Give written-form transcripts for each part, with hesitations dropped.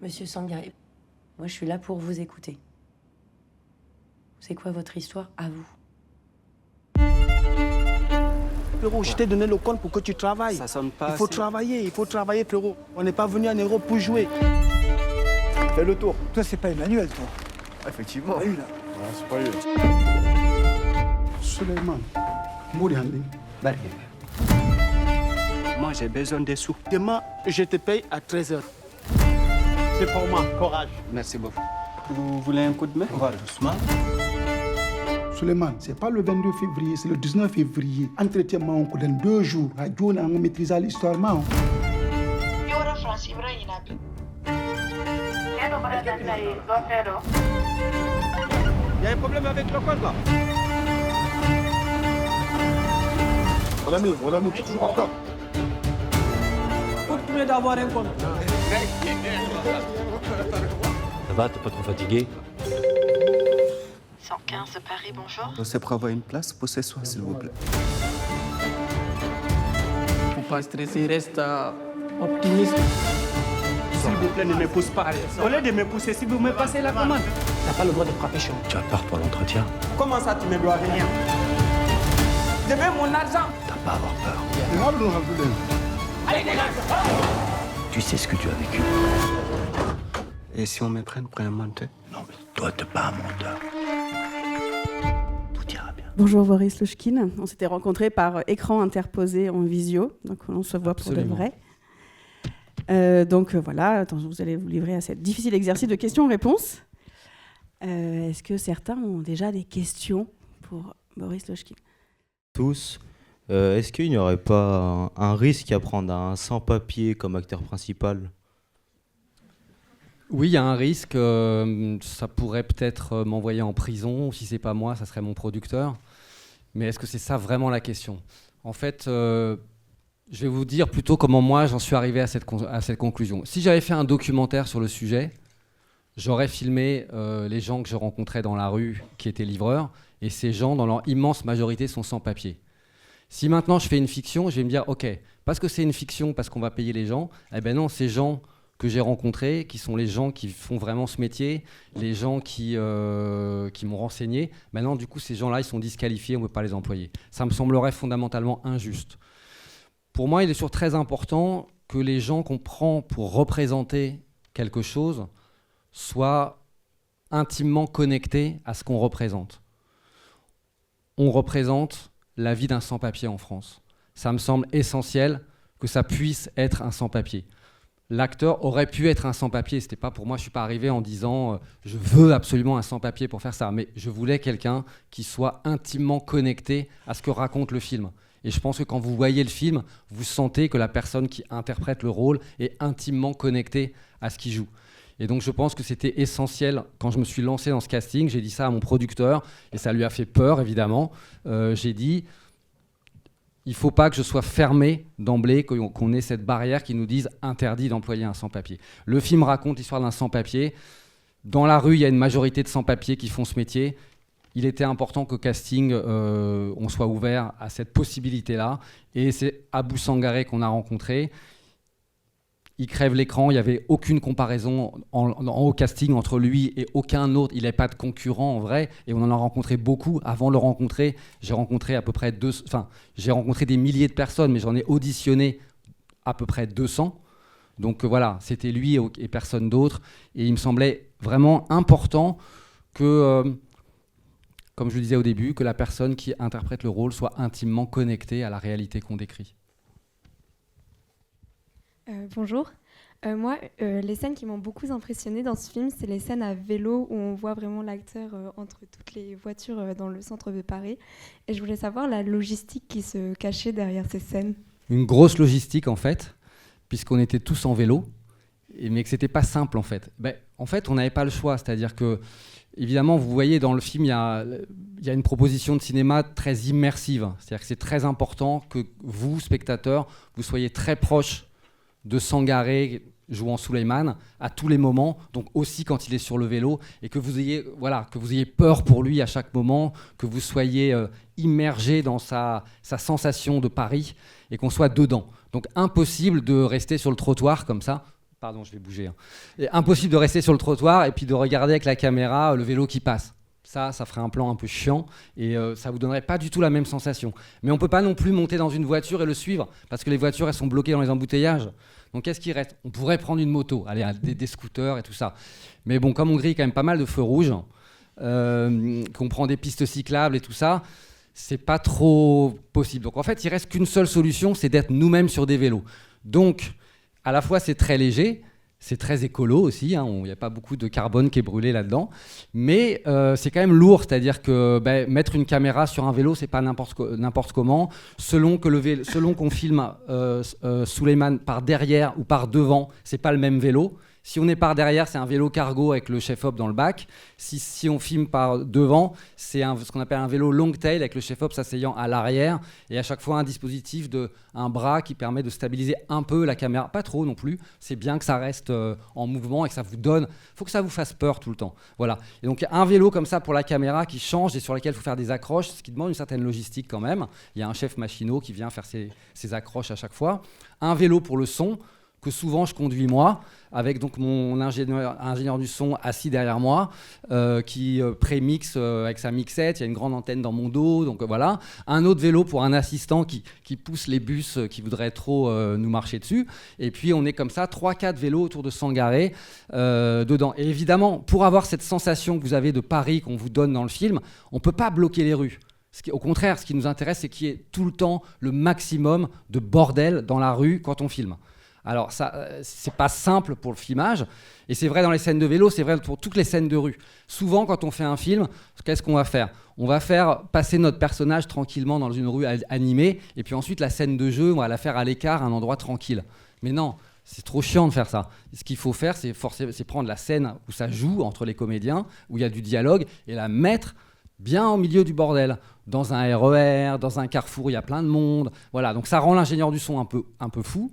Monsieur Sangaré, moi je suis là pour vous écouter. C'est quoi votre histoire à vous? Frérot, je t'ai donné le compte pour que tu travailles. Ça sonne pas. Il faut travailler, frérot. On n'est pas venu en Europe pour jouer. Fais le tour. Toi, c'est pas Emmanuel, toi. Effectivement. Pas eu, là. Ouais, c'est pas lui. Suleiman. Mouriandi. Moi, j'ai besoin des sous. Demain, je te paye à 13h. C'est pour moi. Courage. Merci beaucoup. Vous voulez un coup de main? On va doucement. Suleiman, c'est pas le 22 février, c'est le 19 février. Entretien dans 2 jours. À Dieu, on a maîtrisé l'histoire. Il y a un problème avec le code là. Mon ami, tu es toujours encore. Continuez d'avoir un compte. Ça va, t'es pas trop fatigué? 115 Paris, bonjour. C'est pour avoir une place pour ce soir, s'il vous plaît. Faut pas stresser, reste optimiste. S'il vous plaît, ne me pousse pas. Au lieu de me pousser, si vous me passez la commande, t'as pas le droit de frapper chez moi. Tu as peur pour l'entretien? Comment ça, tu me dois rien? Je veux mon argent. T'as pas à avoir peur. Allez, dégage. Tu sais ce que tu as vécu. Et si on me prenne pour un menteur? Non, mais toi, t'es pas un menteur. Tout ira bien. Bonjour Boris Louchkine. On s'était rencontrés par écran interposé en visio, donc on se voit pour de vrai. Voilà, vous allez vous livrer à ce difficile exercice de questions-réponses. Est-ce que certains ont déjà des questions pour Boris Louchkine? Tous. Est-ce qu'il n'y aurait pas un risque à prendre un sans-papier comme acteur principal? Oui, il y a un risque. Ça pourrait peut-être m'envoyer en prison. Si c'est pas moi, ça serait mon producteur. Mais est-ce que c'est ça vraiment la question? En fait, je vais vous dire plutôt comment moi j'en suis arrivé à cette conclusion. Si j'avais fait un documentaire sur le sujet, j'aurais filmé les gens que je rencontrais dans la rue qui étaient livreurs, et ces gens, dans leur immense majorité, sont sans papier. Si maintenant je fais une fiction, je vais me dire, ok, parce que c'est une fiction, parce qu'on va payer les gens, eh ben non, ces gens que j'ai rencontrés, qui sont les gens qui font vraiment ce métier, les gens qui m'ont renseigné, maintenant du coup ces gens-là ils sont disqualifiés, on ne peut pas les employer. Ça me semblerait fondamentalement injuste. Pour moi, il est toujours très important que les gens qu'on prend pour représenter quelque chose soient intimement connectés à ce qu'on représente. On représente la vie d'un sans-papier en France. Ça me semble essentiel que ça puisse être un sans-papier. L'acteur aurait pu être un sans-papier. C'était pas pour moi, je suis pas arrivé en disant je veux absolument un sans-papier pour faire ça, mais je voulais quelqu'un qui soit intimement connecté à ce que raconte le film. Et je pense que quand vous voyez le film, vous sentez que la personne qui interprète le rôle est intimement connectée à ce qu'il joue. Et donc je pense que c'était essentiel. Quand je me suis lancé dans ce casting, j'ai dit ça à mon producteur, et ça lui a fait peur, évidemment. J'ai dit, il ne faut pas que je sois fermé d'emblée, qu'on ait cette barrière qui nous dise interdit d'employer un sans-papier. Le film raconte l'histoire d'un sans-papier. Dans la rue, il y a une majorité de sans-papiers qui font ce métier. Il était important qu'au casting, on soit ouvert à cette possibilité-là. Et c'est Abou Sangaré qu'on a rencontré. Il crève l'écran, il n'y avait aucune comparaison au casting entre lui et aucun autre. Il n'avait pas de concurrent en vrai, et on en a rencontré beaucoup. Avant de le rencontrer, j'ai rencontré j'ai rencontré des milliers de personnes, mais j'en ai auditionné à peu près 200. Donc voilà, c'était lui et personne d'autre. Et il me semblait vraiment important que, comme je le disais au début, que la personne qui interprète le rôle soit intimement connectée à la réalité qu'on décrit. Bonjour. Moi, les scènes qui m'ont beaucoup impressionnée dans ce film, c'est les scènes à vélo où on voit vraiment l'acteur entre toutes les voitures dans le centre de Paris. Et je voulais savoir la logistique qui se cachait derrière ces scènes. Une grosse logistique en fait, puisqu'on était tous en vélo, mais que c'était pas simple en fait. En fait, on n'avait pas le choix, c'est-à-dire que évidemment, vous voyez dans le film, il y a une proposition de cinéma très immersive. C'est-à-dire que c'est très important que vous, spectateurs, vous soyez très proches de Sangaré jouant Souleymane à tous les moments, donc aussi quand il est sur le vélo, et que vous ayez peur pour lui à chaque moment, que vous soyez immergé dans sa sensation de Paris et qu'on soit dedans. Donc impossible de rester sur le trottoir comme ça Pardon, je vais bouger. Hein. Et impossible de rester sur le trottoir et puis de regarder avec la caméra le vélo qui passe. Ça ferait un plan un peu chiant et ça vous donnerait pas du tout la même sensation. Mais on peut pas non plus monter dans une voiture et le suivre parce que les voitures elles sont bloquées dans les embouteillages. Donc qu'est-ce qui reste? On pourrait prendre une moto, aller des scooters et tout ça. Mais bon, comme on grille quand même pas mal de feux rouges, qu'on prend des pistes cyclables et tout ça, c'est pas trop possible. Donc en fait, il reste qu'une seule solution, c'est d'être nous-mêmes sur des vélos. Donc à la fois c'est très léger, c'est très écolo aussi, hein, il n'y a pas beaucoup de carbone qui est brûlé là-dedans, mais c'est quand même lourd, c'est-à-dire que mettre une caméra sur un vélo, c'est pas n'importe comment. Selon qu'on filme Souleymane par derrière ou par devant, c'est pas le même vélo. Si on est par derrière, c'est un vélo cargo avec le chef-op dans le bac. Si on filme par devant, c'est ce qu'on appelle un vélo long tail avec le chef-op s'asseyant à l'arrière et à chaque fois un dispositif un bras qui permet de stabiliser un peu la caméra, pas trop non plus. C'est bien que ça reste en mouvement et que ça vous donne. Faut que ça vous fasse peur tout le temps. Voilà. Et donc un vélo comme ça pour la caméra qui change et sur lequel il faut faire des accroches, ce qui demande une certaine logistique quand même. Il y a un chef machinot qui vient faire ses accroches à chaque fois. Un vélo pour le son que souvent je conduis moi, avec donc mon ingénieur du son assis derrière moi, qui prémixe avec sa mixette, il y a une grande antenne dans mon dos, donc voilà. Un autre vélo pour un assistant qui pousse les bus qui voudraient trop nous marcher dessus. Et puis on est comme ça, 3-4 vélos autour de Sangaré dedans. Et évidemment, pour avoir cette sensation que vous avez de Paris qu'on vous donne dans le film, on ne peut pas bloquer les rues. Au contraire, ce qui nous intéresse, c'est qu'il y ait tout le temps le maximum de bordel dans la rue quand on filme. Alors ça, c'est pas simple pour le filmage, et c'est vrai dans les scènes de vélo, c'est vrai pour toutes les scènes de rue. Souvent, quand on fait un film, qu'est-ce qu'on va faire? On va faire passer notre personnage tranquillement dans une rue animée, et puis ensuite la scène de jeu, on va la faire à l'écart, à un endroit tranquille. Mais non, c'est trop chiant de faire ça. Ce qu'il faut faire, c'est prendre la scène où ça joue entre les comédiens, où il y a du dialogue, et la mettre bien au milieu du bordel, dans un RER, dans un carrefour, il y a plein de monde. Voilà, donc ça rend l'ingénieur du son un peu fou.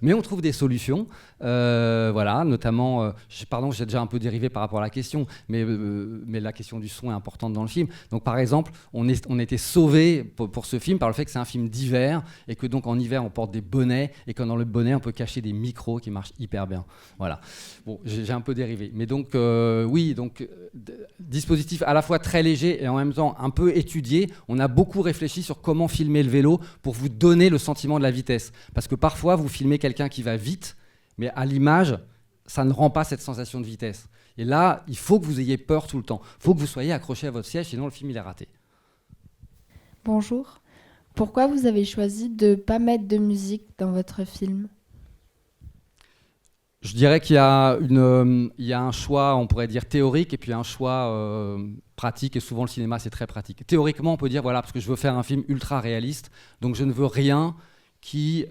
Mais on trouve des solutions, voilà, notamment, pardon, j'ai déjà un peu dérivé par rapport à la question, mais la question du son est importante dans le film. Donc par exemple, on était sauvés pour ce film par le fait que c'est un film d'hiver et que donc en hiver on porte des bonnets et que dans le bonnet on peut cacher des micros qui marchent hyper bien. Voilà. Bon, j'ai un peu dérivé, mais donc oui, donc dispositif à la fois très léger et en même temps un peu étudié. On a beaucoup réfléchi sur comment filmer le vélo pour vous donner le sentiment de la vitesse, parce que parfois vous filmez quelqu'un qui va vite, mais à l'image, ça ne rend pas cette sensation de vitesse. Et là, il faut que vous ayez peur tout le temps. Il faut que vous soyez accroché à votre siège, sinon le film il est raté. Bonjour. Pourquoi vous avez choisi de ne pas mettre de musique dans votre film? Je dirais qu'il y a un choix, on pourrait dire théorique, et puis un choix pratique, et souvent le cinéma c'est très pratique. Théoriquement, on peut dire, voilà, parce que je veux faire un film ultra réaliste, donc je ne veux rien qui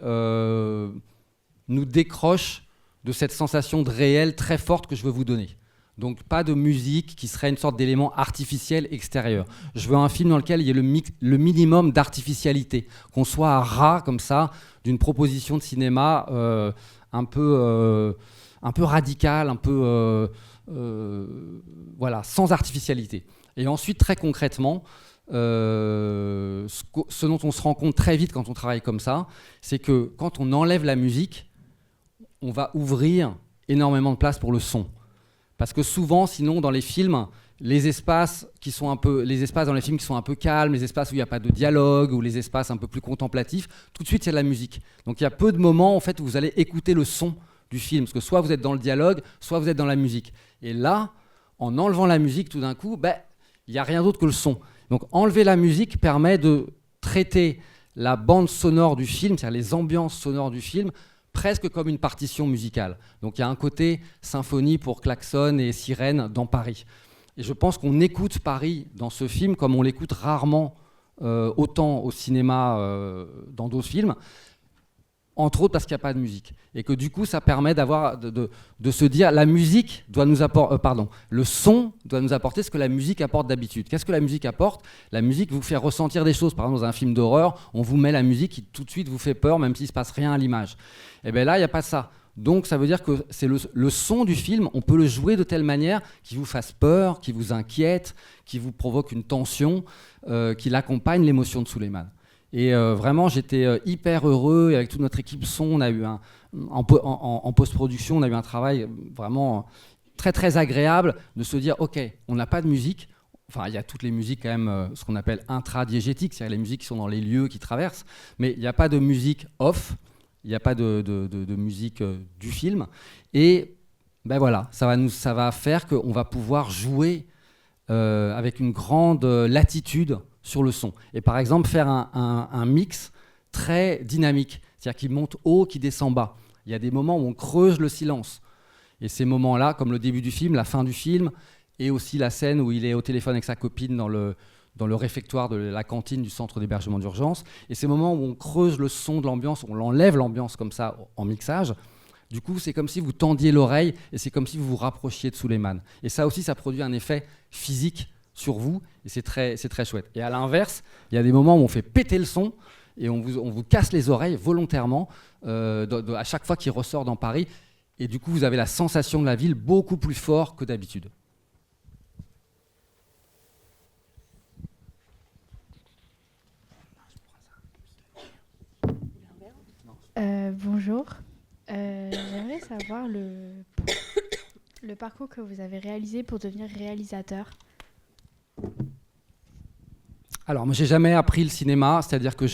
nous décroche de cette sensation de réel très forte que je veux vous donner. Donc pas de musique qui serait une sorte d'élément artificiel extérieur. Je veux un film dans lequel il y ait le minimum d'artificialité, qu'on soit à ras comme ça d'une proposition de cinéma un peu radicale, un peu voilà, sans artificialité. Et ensuite, très concrètement, ce dont on se rend compte très vite quand on travaille comme ça, c'est que quand on enlève la musique, on va ouvrir énormément de place pour le son. Parce que souvent, sinon, dans les films, les espaces dans les films qui sont un peu calmes, les espaces où il n'y a pas de dialogue, ou les espaces un peu plus contemplatifs, tout de suite, il y a de la musique. Donc il y a peu de moments en fait, où vous allez écouter le son du film, parce que soit vous êtes dans le dialogue, soit vous êtes dans la musique. Et là, en enlevant la musique, tout d'un coup, il n'y a rien d'autre que le son. Donc enlever la musique permet de traiter la bande sonore du film, c'est-à-dire les ambiances sonores du film, presque comme une partition musicale. Donc il y a un côté symphonie pour klaxon et sirène dans Paris. Et je pense qu'on écoute Paris dans ce film comme on l'écoute rarement autant au cinéma dans d'autres films, entre autres parce qu'il n'y a pas de musique. Et que du coup, ça permet de se dire la musique doit nous apporter, le son doit nous apporter ce que la musique apporte d'habitude. Qu'est-ce que la musique apporte? La musique vous fait ressentir des choses. Par exemple, dans un film d'horreur, on vous met la musique qui tout de suite vous fait peur, même s'il ne se passe rien à l'image. Et bien là, il n'y a pas ça. Donc ça veut dire que c'est le son du film, on peut le jouer de telle manière qu'il vous fasse peur, qu'il vous inquiète, qu'il vous provoque une tension, qu'il accompagne l'émotion de Souleymane. Et vraiment, j'étais hyper heureux. Et avec toute notre équipe son, on a eu en post-production, on a eu un travail vraiment très très agréable de se dire, ok, on n'a pas de musique. Enfin, il y a toutes les musiques quand même, ce qu'on appelle intradiégétiques, c'est-à-dire les musiques qui sont dans les lieux qui traversent. Mais il n'y a pas de musique off. Il n'y a pas de musique du film. Et ben voilà, ça va faire qu'on va pouvoir jouer avec une grande latitude sur le son. Et par exemple, faire un mix très dynamique, c'est-à-dire qui monte haut, qui descend bas. Il y a des moments où on creuse le silence. Et ces moments-là, comme le début du film, la fin du film, et aussi la scène où il est au téléphone avec sa copine dans le réfectoire de la cantine du centre d'hébergement d'urgence. Et ces moments où on creuse le son de l'ambiance, on l'enlève l'ambiance comme ça en mixage. Du coup, c'est comme si vous tendiez l'oreille et c'est comme si vous vous rapprochiez de Souleymane. Et ça aussi, ça produit un effet physique sur vous et c'est très chouette. Et à l'inverse, il y a des moments où on fait péter le son et on vous casse les oreilles volontairement à chaque fois qu'il ressort dans Paris. Et du coup, vous avez la sensation de la ville beaucoup plus fort que d'habitude. Bonjour. J'aimerais savoir le parcours que vous avez réalisé pour devenir réalisateur. Alors, moi, j'ai jamais appris le cinéma, c'est-à-dire que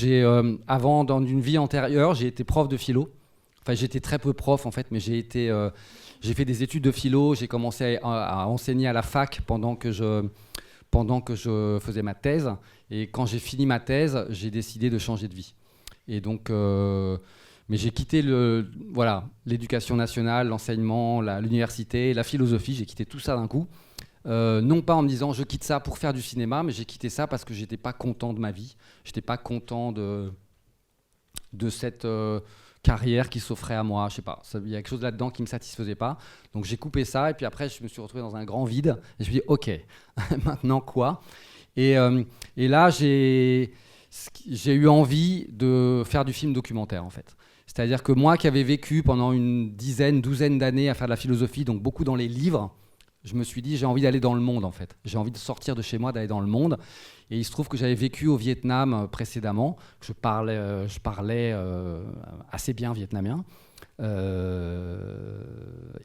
avant, dans une vie antérieure, j'ai été prof de philo. Enfin, j'étais très peu prof, en fait, mais j'ai fait des études de philo. J'ai commencé à enseigner à la fac pendant que je faisais ma thèse. Et quand j'ai fini ma thèse, j'ai décidé de changer de vie. Et donc... mais j'ai quitté l'éducation nationale, l'enseignement, l'université, la philosophie, j'ai quitté tout ça d'un coup. Non pas en me disant je quitte ça pour faire du cinéma, mais j'ai quitté ça parce que j'étais pas content de ma vie. J'étais pas content de cette carrière qui s'offrait à moi. Je sais pas, il y a quelque chose là-dedans qui me satisfaisait pas. Donc j'ai coupé ça et puis après je me suis retrouvé dans un grand vide et je me suis dit ok, maintenant quoi ? Et là j'ai eu envie de faire du film documentaire en fait. C'est-à-dire que moi qui avais vécu pendant une douzaine d'années à faire de la philosophie, donc beaucoup dans les livres, je me suis dit j'ai envie d'aller dans le monde en fait. J'ai envie de sortir de chez moi, d'aller dans le monde. Et il se trouve que j'avais vécu au Vietnam précédemment, que je parlais assez bien vietnamien.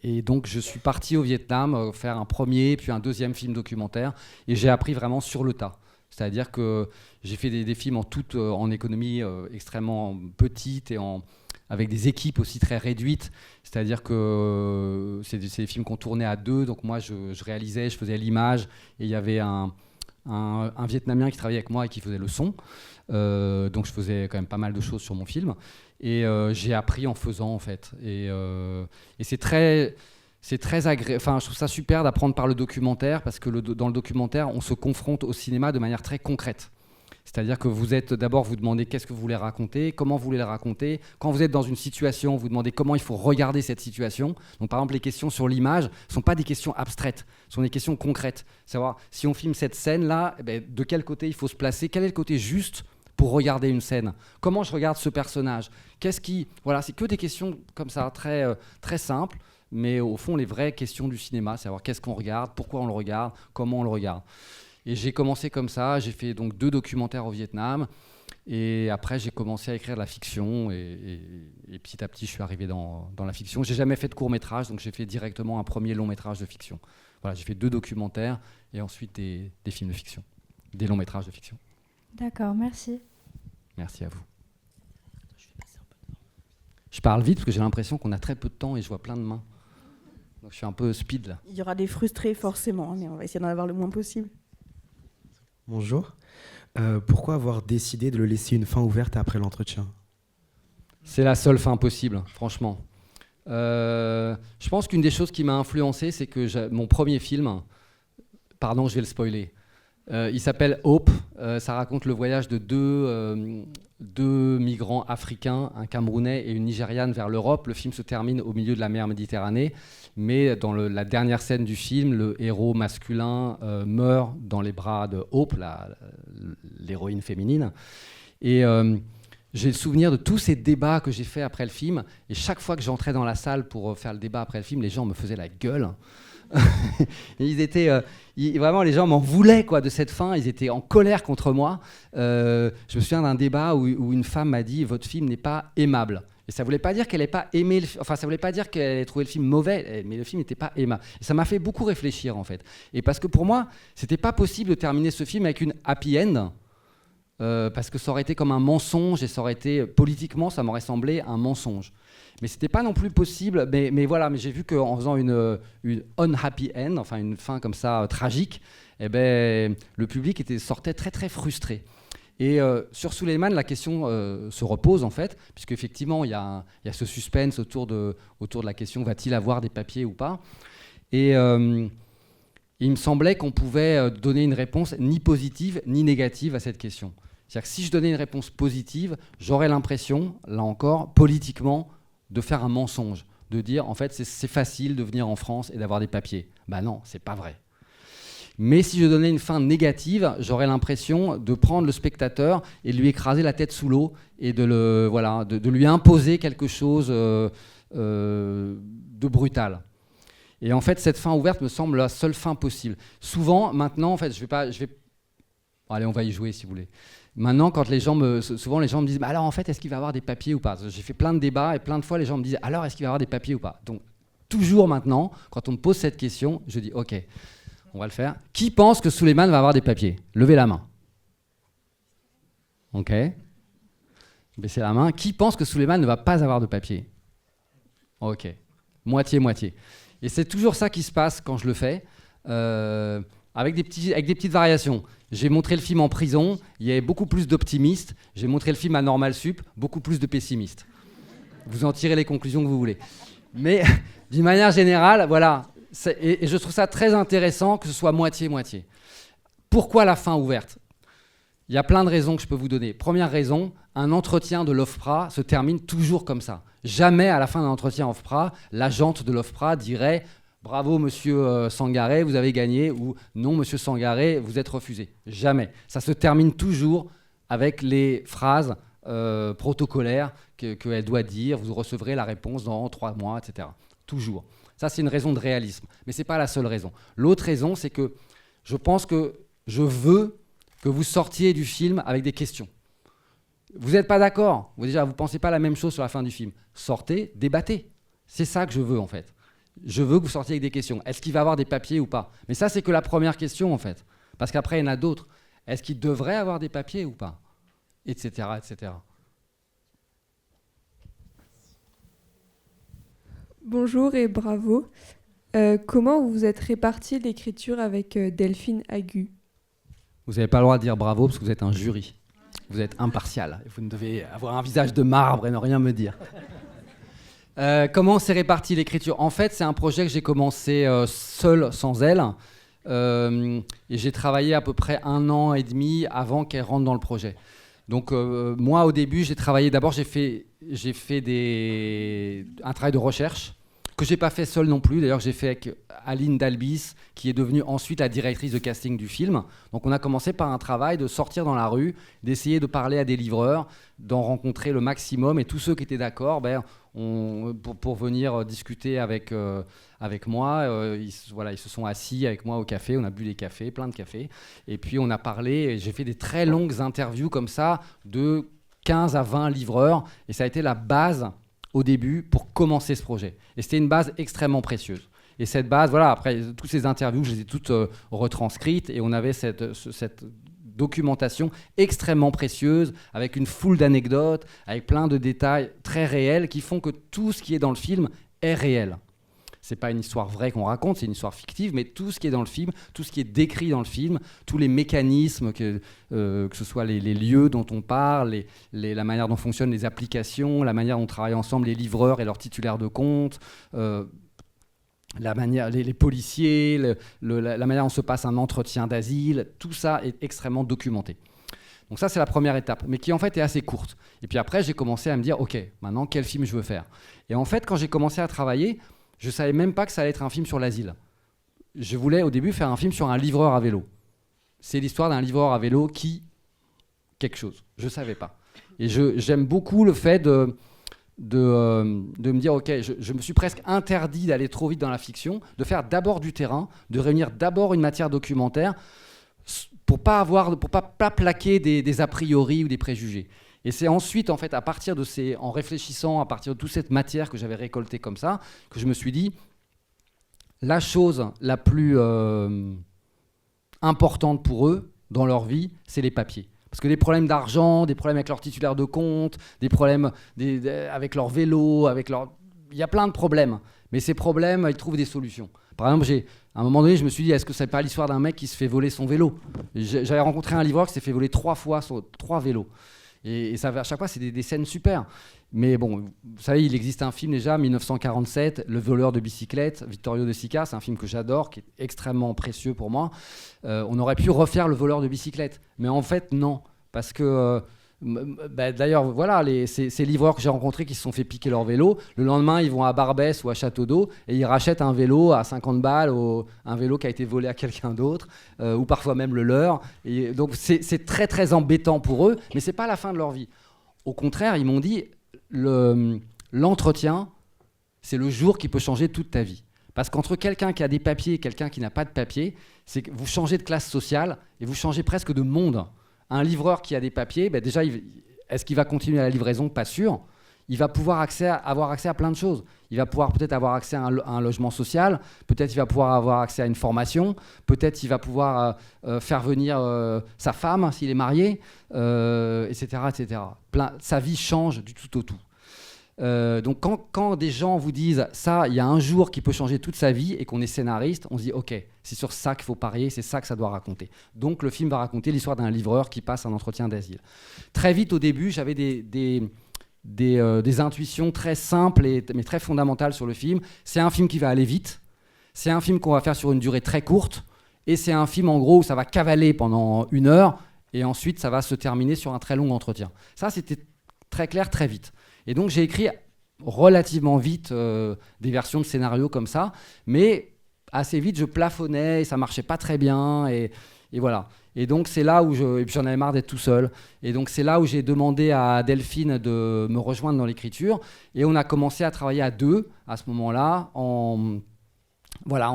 Et donc je suis parti au Vietnam faire un premier puis un deuxième film documentaire et j'ai appris vraiment sur le tas. C'est-à-dire que j'ai fait des films en économie extrêmement petite et avec des équipes aussi très réduites. C'est-à-dire que c'est des films qu'on tournait à deux. Donc moi, je réalisais, je faisais l'image. Et il y avait un Vietnamien qui travaillait avec moi et qui faisait le son. Donc je faisais quand même pas mal de choses sur mon film. Et j'ai appris en faisant, en fait. Et c'est très agréable. Enfin, je trouve ça super d'apprendre par le documentaire parce que dans le documentaire, on se confronte au cinéma de manière très concrète. C'est-à-dire que vous demandez qu'est-ce que vous voulez raconter, comment vous voulez le raconter. Quand vous êtes dans une situation, vous demandez comment il faut regarder cette situation. Donc, par exemple, les questions sur l'image ne sont pas des questions abstraites, ce sont des questions concrètes. Savoir si on filme cette scène-là, de quel côté il faut se placer, quel est le côté juste pour regarder une scène. Comment je regarde ce personnage ? Voilà, c'est que des questions comme ça, très, très simples. Mais au fond, les vraies questions du cinéma, c'est savoir qu'est-ce qu'on regarde, pourquoi on le regarde, comment on le regarde. Et j'ai commencé comme ça, j'ai fait donc 2 documentaires au Vietnam, et après j'ai commencé à écrire de la fiction, et petit à petit je suis arrivé dans la fiction. J'ai jamais fait de court-métrage, donc j'ai fait directement un premier long-métrage de fiction. Voilà, j'ai fait 2 documentaires, et ensuite des films de fiction, des longs-métrages de fiction. D'accord, merci. Merci à vous. Je parle vite parce que j'ai l'impression qu'on a très peu de temps et je vois plein de mains. Donc je suis un peu speed là. Il y aura des frustrés forcément, mais on va essayer d'en avoir le moins possible. Bonjour. Pourquoi avoir décidé de le laisser une fin ouverte après l'entretien ? C'est la seule fin possible, franchement. Je pense qu'une des choses qui m'a influencé, c'est que mon premier film, pardon, je vais le spoiler, il s'appelle Hope. Ça raconte le voyage de deux migrants africains, un Camerounais et une Nigériane vers l'Europe. Le film se termine au milieu de la mer Méditerranée, mais dans la dernière scène du film, le héros masculin meurt dans les bras de Hope, l'héroïne féminine. Et j'ai le souvenir de tous ces débats que j'ai faits après le film, et chaque fois que j'entrais dans la salle pour faire le débat après le film, les gens me faisaient la gueule. Ils étaient, vraiment, les gens m'en voulaient quoi, de cette fin. Ils étaient en colère contre moi. Je me souviens d'un débat où une femme m'a dit « Votre film n'est pas aimable ». Et ça ne voulait pas dire qu'elle n'ait pas aimé le film. Enfin, ça ne voulait pas dire qu'elle allait trouver le film mauvais, mais le film n'était pas aimable. Et ça m'a fait beaucoup réfléchir, en fait. Et parce que pour moi, ce n'était pas possible de terminer ce film avec une happy end, parce que ça aurait été comme un mensonge, et ça aurait été, politiquement, ça m'aurait semblé un mensonge. Mais c'était pas non plus possible. Mais voilà, mais j'ai vu qu'en faisant une unhappy end, enfin une fin comme ça tragique, eh ben, le public sortait très très frustré. Et sur Souleymane, la question se repose en fait, puisque effectivement il y a ce suspense autour de la question va-t-il avoir des papiers ou pas. Et il me semblait qu'on pouvait donner une réponse ni positive ni négative à cette question. C'est-à-dire que si je donnais une réponse positive, j'aurais l'impression, là encore, politiquement, de faire un mensonge, de dire en fait c'est facile de venir en France et d'avoir des papiers. Ben non, c'est pas vrai. Mais si je donnais une fin négative, j'aurais l'impression de prendre le spectateur et de lui écraser la tête sous l'eau et de lui imposer quelque chose de brutal. Et en fait, cette fin ouverte me semble la seule fin possible. Souvent, maintenant, en fait, allez, on va y jouer si vous voulez. Maintenant, souvent les gens me disent alors en fait, est-ce qu'il va avoir des papiers ou pas ? J'ai fait plein de débats et plein de fois les gens me disent alors est-ce qu'il va avoir des papiers ou pas ? Donc toujours maintenant, quand on me pose cette question, je dis ok, on va le faire. Qui pense que Souleymane va avoir des papiers ? Levez la main. Ok. Baissez la main. Qui pense que Souleymane ne va pas avoir de papiers ? Ok. Moitié-moitié. Et c'est toujours ça qui se passe quand je le fais, avec des petites variations. J'ai montré le film en prison, il y avait beaucoup plus d'optimistes. J'ai montré le film à Normal Sup, beaucoup plus de pessimistes. Vous en tirez les conclusions que vous voulez. Mais d'une manière générale, voilà. Et je trouve ça très intéressant que ce soit moitié-moitié. Pourquoi la fin ouverte ? Il y a plein de raisons que je peux vous donner. Première raison, un entretien de l'OFPRA se termine toujours comme ça. Jamais à la fin d'un entretien OFPRA, l'agente de l'OFPRA dirait « Bravo, monsieur Sangaré, vous avez gagné » ou « Non, monsieur Sangaré, vous êtes refusé ». Jamais. Ça se termine toujours avec les phrases protocolaires qu'elle doit dire « Vous recevrez la réponse dans 3 mois », etc. Toujours. Ça, c'est une raison de réalisme. Mais ce n'est pas la seule raison. L'autre raison, c'est que je pense que je veux que vous sortiez du film avec des questions. Vous n'êtes pas d'accord. Vous ne pensez pas la même chose sur la fin du film. Sortez, débattez. C'est ça que je veux, en fait. Je veux que vous sortiez avec des questions. Est-ce qu'il va avoir des papiers ou pas ? Mais ça, c'est que la première question, en fait. Parce qu'après, il y en a d'autres. Est-ce qu'il devrait avoir des papiers ou pas ? Etc., etc. Bonjour et bravo. Comment vous vous êtes réparti l'écriture avec Delphine Agu ? Vous n'avez pas le droit de dire bravo parce que vous êtes un jury. Vous êtes impartial. Vous ne devez avoir un visage de marbre et ne rien me dire. Comment s'est répartie l'écriture ? En fait, c'est un projet que j'ai commencé seul, sans elle. Et j'ai travaillé à peu près 1 an et demi avant qu'elle rentre dans le projet. Donc moi, au début, j'ai travaillé... D'abord, j'ai fait un travail de recherche que je n'ai pas fait seul non plus. D'ailleurs, j'ai fait avec Aline Dalbis, qui est devenue ensuite la directrice de casting du film. Donc on a commencé par un travail de sortir dans la rue, d'essayer de parler à des livreurs, d'en rencontrer le maximum. Et tous ceux qui étaient d'accord, pour venir discuter avec moi, ils se sont assis avec moi au café. On a bu des cafés, plein de cafés. Et puis on a parlé. Et j'ai fait des très longues interviews comme ça de 15 à 20 livreurs. Et ça a été la base au début pour commencer ce projet. Et c'était une base extrêmement précieuse. Et cette base, voilà, après toutes ces interviews, je les ai toutes retranscrites et on avait cette documentation extrêmement précieuse avec une foule d'anecdotes, avec plein de détails très réels qui font que tout ce qui est dans le film est réel. C'est pas une histoire vraie qu'on raconte, c'est une histoire fictive, mais tout ce qui est dans le film, tout ce qui est décrit dans le film, tous les mécanismes, que ce soit les lieux dont on parle, la manière dont fonctionnent les applications, la manière dont travaillent ensemble les livreurs et leurs titulaires de compte, les policiers, la manière dont se passe un entretien d'asile, tout ça est extrêmement documenté. Donc ça, c'est la première étape, mais qui en fait est assez courte. Et puis après, j'ai commencé à me dire, ok, maintenant, quel film je veux faire ? Et en fait, quand j'ai commencé à travailler, je ne savais même pas que ça allait être un film sur l'asile. Je voulais au début faire un film sur un livreur à vélo. C'est l'histoire d'un livreur à vélo qui... quelque chose. Je ne savais pas. Et j'aime beaucoup le fait de me dire, ok, je me suis presque interdit d'aller trop vite dans la fiction, de faire d'abord du terrain, de réunir d'abord une matière documentaire pour pas plaquer des a priori ou des préjugés. Et c'est ensuite, en fait, en réfléchissant à partir de toute cette matière que j'avais récoltée comme ça, que je me suis dit, la chose la plus importante pour eux dans leur vie, c'est les papiers. Parce que des problèmes d'argent, des problèmes avec leur titulaire de compte, des problèmes avec leur vélo, il y a plein de problèmes. Mais ces problèmes, ils trouvent des solutions. Par exemple, à un moment donné, je me suis dit, est-ce que c'est pas l'histoire d'un mec qui se fait voler son vélo ? J'avais rencontré un livreur qui s'est fait voler 3 fois sur 3 vélos. Et ça, à chaque fois, c'est des scènes super. Mais bon, vous savez, il existe un film déjà, 1947, Le voleur de bicyclette, Vittorio De Sica, c'est un film que j'adore, qui est extrêmement précieux pour moi. On aurait pu refaire Le voleur de bicyclette, mais en fait, non. Parce que, d'ailleurs, voilà, ces livreurs que j'ai rencontrés qui se sont fait piquer leur vélo, le lendemain, ils vont à Barbès ou à Château-d'Eau et ils rachètent un vélo à 50 balles, un vélo qui a été volé à quelqu'un d'autre, ou parfois même le leur. Et donc, c'est très, très embêtant pour eux, mais c'est pas la fin de leur vie. Au contraire, ils m'ont dit, l'entretien, c'est le jour qui peut changer toute ta vie. Parce qu'entre quelqu'un qui a des papiers et quelqu'un qui n'a pas de papiers, c'est que vous changez de classe sociale et vous changez presque de monde. Un livreur qui a des papiers, déjà, est-ce qu'il va continuer à la livraison ? Pas sûr. Il va pouvoir avoir accès à plein de choses. Il va pouvoir peut-être avoir accès à un logement social, peut-être il va pouvoir avoir accès à une formation, peut-être il va pouvoir faire venir sa femme s'il est marié, etc. etc. Sa vie change du tout au tout. Donc quand des gens vous disent ça, il y a un jour qui peut changer toute sa vie et qu'on est scénariste, on se dit ok, c'est sur ça qu'il faut parier, c'est ça que ça doit raconter. Donc le film va raconter l'histoire d'un livreur qui passe un entretien d'asile. Très vite au début, j'avais des intuitions très simples mais très fondamentales sur le film. C'est un film qui va aller vite, c'est un film qu'on va faire sur une durée très courte, et c'est un film en gros où ça va cavaler pendant 1 heure, et ensuite ça va se terminer sur un très long entretien. Ça, c'était très clair, très vite. Et donc j'ai écrit relativement vite des versions de scénarios comme ça, mais assez vite je plafonnais, et ça marchait pas très bien, et voilà. Et donc c'est là où et puis j'en avais marre d'être tout seul. Et donc c'est là où j'ai demandé à Delphine de me rejoindre dans l'écriture. Et on a commencé à travailler à 2 à ce moment-là, en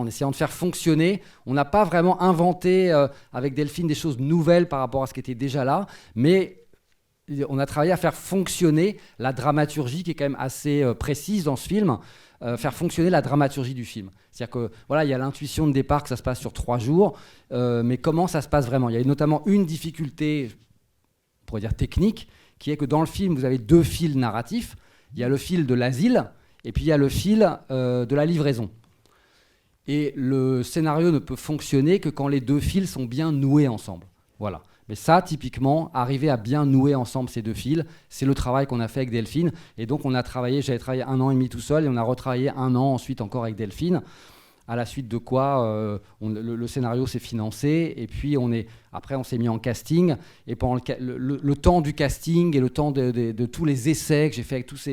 essayant de faire fonctionner. On n'a pas vraiment inventé avec Delphine des choses nouvelles par rapport à ce qui était déjà là, mais on a travaillé à faire fonctionner la dramaturgie qui est quand même assez précise dans ce film. Faire fonctionner la dramaturgie du film. C'est-à-dire que voilà, il y a l'intuition de départ que ça se passe sur 3 jours, mais comment ça se passe vraiment ? Il y a notamment une difficulté, on pourrait dire technique, qui est que dans le film, vous avez 2 fils narratifs. Il y a le fil de l'asile, et puis il y a le fil de la livraison. Et le scénario ne peut fonctionner que quand les 2 fils sont bien noués ensemble. Voilà. Mais ça, typiquement, arriver à bien nouer ensemble ces 2 fils, c'est le travail qu'on a fait avec Delphine. Et donc, j'avais travaillé 1 an et demi tout seul, et on a retravaillé 1 an ensuite encore avec Delphine. À la suite de quoi, le scénario s'est financé, et puis après on s'est mis en casting. Et pendant le temps du casting et le temps de tous les essais que j'ai fait avec tous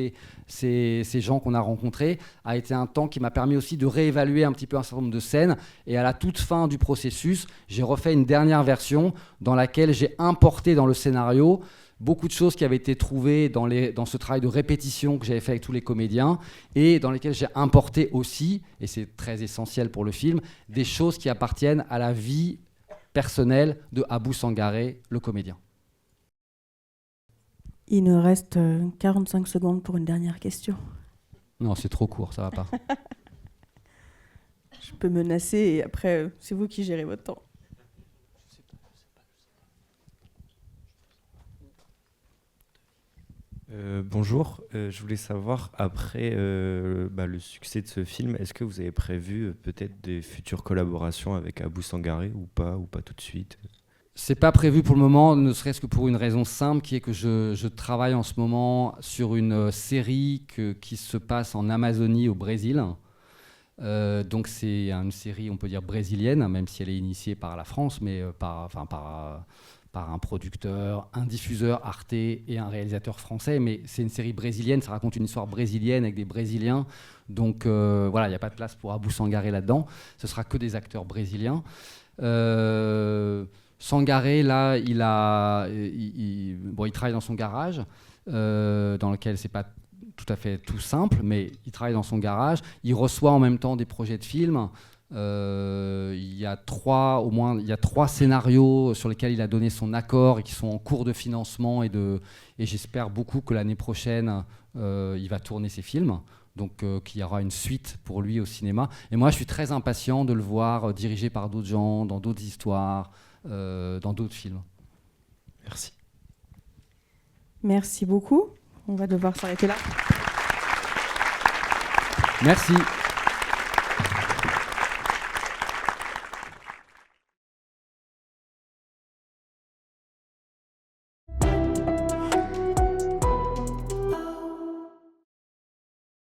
ces gens qu'on a rencontrés a été un temps qui m'a permis aussi de réévaluer un petit peu un certain nombre de scènes. Et à la toute fin du processus, j'ai refait une dernière version dans laquelle j'ai importé dans le scénario beaucoup de choses qui avaient été trouvées dans ce travail de répétition que j'avais fait avec tous les comédiens, et dans lesquelles j'ai importé aussi, et c'est très essentiel pour le film, des choses qui appartiennent à la vie personnelle de Abou Sangaré, le comédien. Il nous reste 45 secondes pour une dernière question. Non, c'est trop court, ça va pas. Je peux menacer et après, c'est vous qui gérez votre temps. Bonjour, je voulais savoir, après le succès de ce film, est-ce que vous avez prévu peut-être des futures collaborations avec Abou Sangaré ou pas tout de suite ? C'est pas prévu pour le moment, ne serait-ce que pour une raison simple, qui est que je travaille en ce moment sur une série qui se passe en Amazonie, au Brésil. Donc c'est une série, on peut dire, brésilienne, même si elle est initiée par la France, mais par un producteur, un diffuseur Arte et un réalisateur français, mais c'est une série brésilienne, ça raconte une histoire brésilienne avec des Brésiliens, donc voilà, il n'y a pas de place pour Abou Sangaré là-dedans, ce sera que des acteurs brésiliens. Sangaré, là, il travaille dans son garage, dans lequel c'est pas tout à fait tout simple, mais il travaille dans son garage. Il reçoit en même temps des projets de films. Il y a 3 scénarios sur lesquels il a donné son accord et qui sont en cours de financement et j'espère beaucoup que l'année prochaine, il va tourner ses films. Donc qu'il y aura une suite pour lui au cinéma. Et moi, je suis très impatient de le voir dirigé par d'autres gens, dans d'autres histoires, dans d'autres films. Merci. Merci beaucoup. On va devoir s'arrêter là. Merci.